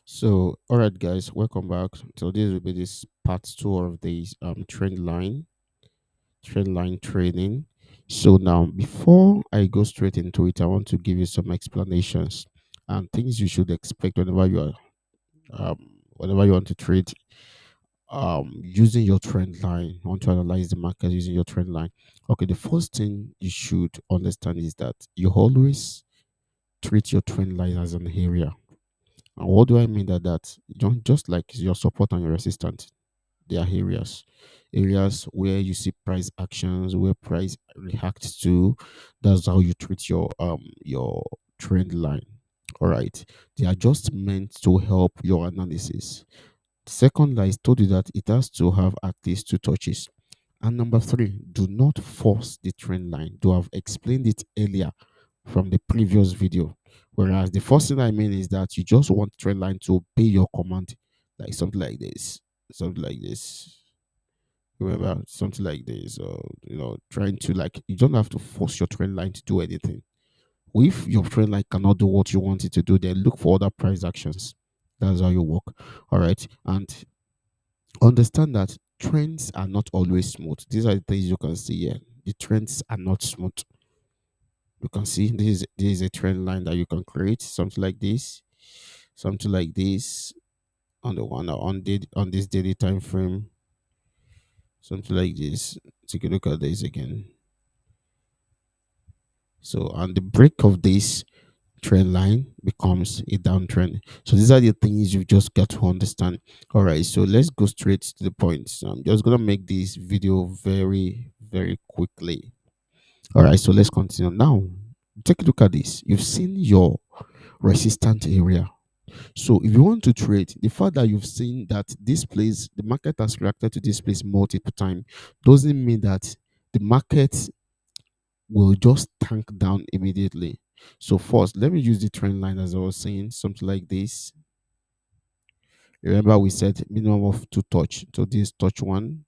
So, all right, guys, welcome back. So this will be this part two of this trend line training. So now, before I go straight into it, I want to give you some explanations and things you should expect whenever you want to trade using your trend line. Want to analyze the market using your trend line. Okay, the first thing you should understand is that you always treat your trend line as an area. And what do I mean that you don't just like your support and your resistance. There are areas where you see price actions, where price reacts to. That's how you treat your trend line. All right, they are just meant to help your analysis. Second, I told you that it has to have at least two touches. And number three, do not force the trend line. To have explained it earlier from the previous video. Whereas the first thing I mean is that you just want trend line to obey your command, like something like this, something like this. Remember, something like this, or trying to, like, you don't have to force your trend line to do anything. If your trend line cannot do what you want it to do, then look for other price actions. That's how you work. All right, and understand that trends are not always smooth. These are the things you can see here. The trends are not smooth. You can see this is a trend line that you can create, something like this on the one on this daily time frame, something like this. Take a look at this again. So on the break of this trend line becomes a downtrend. So these are the things you've just got to understand. All right, so let's go straight to the point. So I'm just gonna make this video very, very quickly. All right, so let's continue now. Take a look at this. You've seen your resistant area. So if you want to trade, the fact that you've seen that this place, the market has reacted to this place multiple times, doesn't mean that the market will just tank down immediately. So first, let me use the trend line as I was saying, something like this. Remember, we said minimum of two touch. So this is touch one,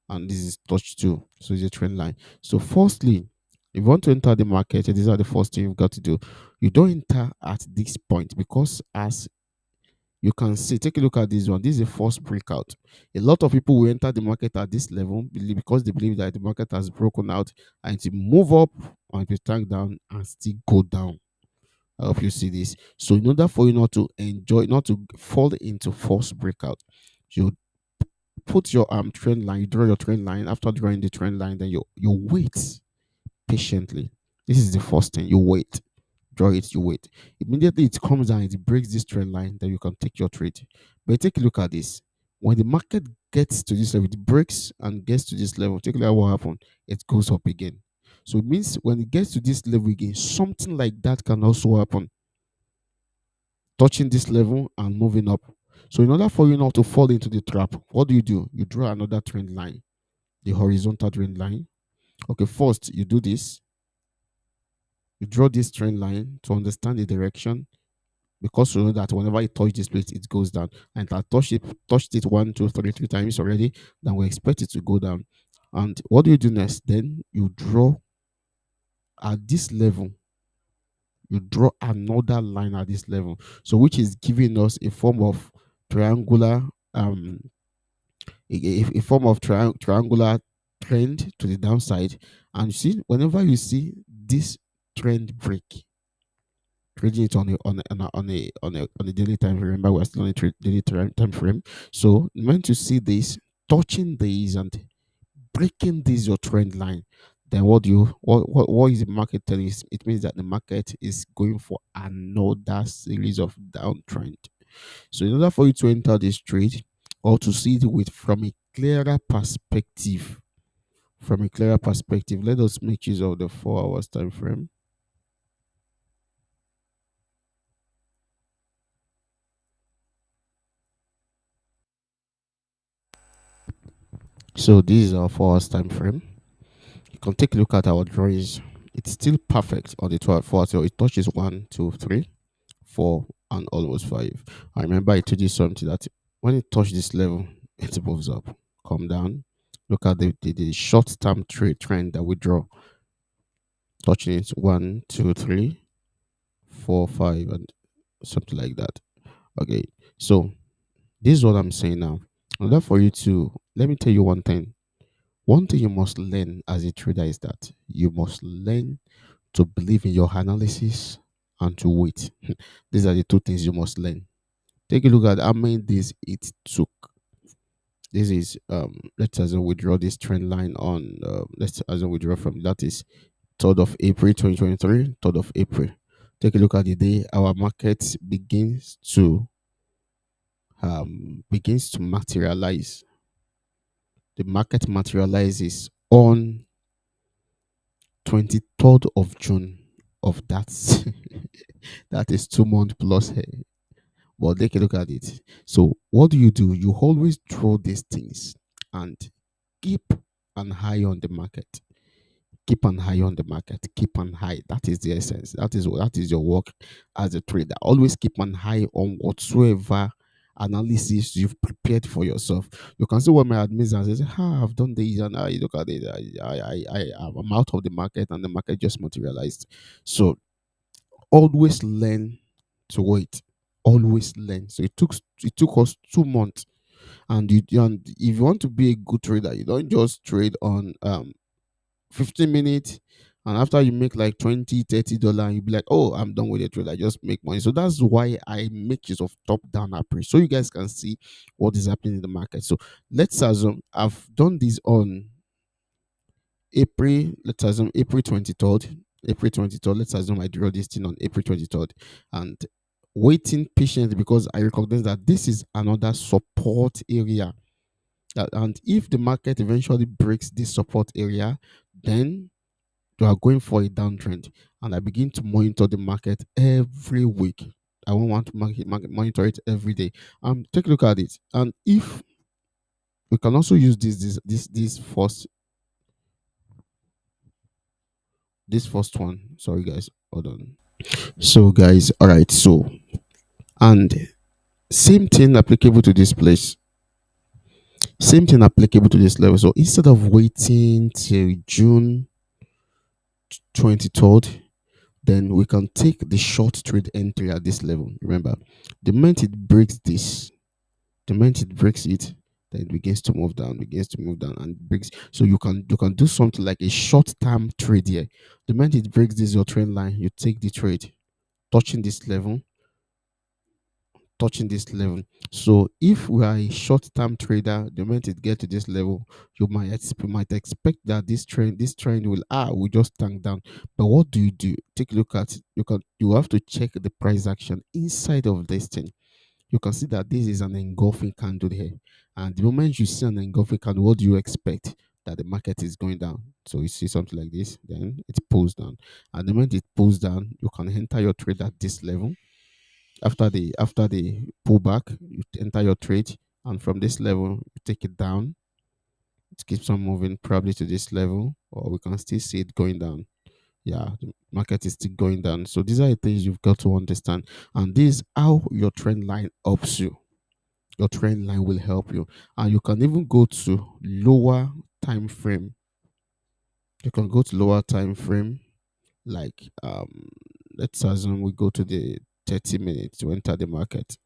and this is touch two. So it's a trend line. So firstly, if you want to enter the market, these are the first thing you've got to do. You don't enter at this point because as you can see, take a look at this one. This is a false breakout. A lot of people will enter the market at this level because they believe that the market has broken out and to move up or to tank down and still go down. I hope you see this. So, in order for you not to enjoy, not to fall into false breakout, you put your trend line, you draw your trend line. After drawing the trend line, then you wait patiently. This is the first thing. You wait, draw it, you wait. Immediately it comes down, it breaks this trend line, then you can take your trade. But take a look at this. When the market gets to this level, it breaks and gets to this level. Take a look at what happened. It goes up again. So it means when it gets to this level again, something like that can also happen. Touching this level and moving up. So in order for you not to fall into the trap, what do? You draw another trend line, the horizontal trend line. Okay, first you do this. You draw this trend line to understand the direction because you know that whenever you touch this place, it goes down. And I touched it one, two, three times already, then we expect it to go down. And what do you do next? Then you draw at this level, you draw another line at this level. So which is giving us a form of triangular a form of triangular trend to the downside. And you see, whenever you see this trend break, trading it on a daily time frame. Remember, we're still on a daily time frame. So meant to see this, touching this and breaking this your trend line, then what is the market telling us? It means that the market is going for another series of downtrend. So in order for you to enter this trade or to see it with from a clearer perspective, let us make use of the 4 hours time frame. So this is our 4 hours time frame. You can take a look at our drawings. It's still perfect on the 12 4. So it touches 1, 2, 3, 4, and almost 5. I remember I told you something that when it touches this level, it moves up, come down. Look at the short term trend that we draw. Touching it 1, 2, 3, 4, 5, and something like that. Okay, so this is what I'm saying now. In order for you to, let me tell you one thing. One thing you must learn as a trader is that you must learn to believe in your analysis and to wait. These are the two things you must learn. Take a look at how many days it took. This is let's assume withdraw this trend line on let's assume withdraw from that is 3rd of April 2023, 3rd of April. Take a look at the day our market begins to materialize. The market materializes on 23rd of June of that. That is 2 months plus here. But take a look at it. So what do? You always draw these things and keep an eye on the market. Keep an eye on the market. Keep an eye. That is the essence. That is your work as a trader. Always keep an eye on whatsoever analysis you've prepared for yourself. You can see what my admins are saying. I've done this, and I look at it. I'm out of the market, and the market just materialized. So always learn to wait. Always learn. So it took us 2 months, and if you want to be a good trader, you don't just trade on 15 minutes, and after you make like 20 $30, you'll be like, oh, I'm done with the trade, I just make money. So that's why I make use of top down approach, so you guys can see what is happening in the market. So let's assume I've done this on April, let's assume April 23rd. April 23rd, let's assume I draw this thing on April 23rd, and waiting patiently because I recognize that this is another support area. And if the market eventually breaks this support area, then you are going for a downtrend. And I begin to monitor the market every week. I won't want to monitor it every day. Take a look at it. And if we can also use this first one. Sorry guys, hold on. So guys, all right. So and same thing applicable to this place. Same thing applicable to this level. So instead of waiting till June 23rd, then we can take the short trade entry at this level. Remember, the moment it breaks this, the moment it breaks it, then it begins to move down and breaks. So you can do something like a short term trade here. The moment it breaks this your trend line, you take the trade, touching this level, touching this level. So if we are a short term trader, the moment it get to this level, you might expect that this trend will just tank down. But what do? Take a look at it. You have to check the price action inside of this thing. You can see that this is an engulfing candle here. And the moment you see an engulfing candle, what do you expect? That the market is going down. So you see something like this, then it pulls down. And the moment it pulls down, you can enter your trade at this level. After the pullback, you enter your trade, and from this level, you take it down. It keeps on moving probably to this level, or we can still see it going down. Yeah, the market is still going down. So these are the things you've got to understand, and this is how your trend line helps you. Your trend line will help you, and you can even go to lower time frame. You can go to lower time frame, like let's assume we go to the 30 minutes to enter the market.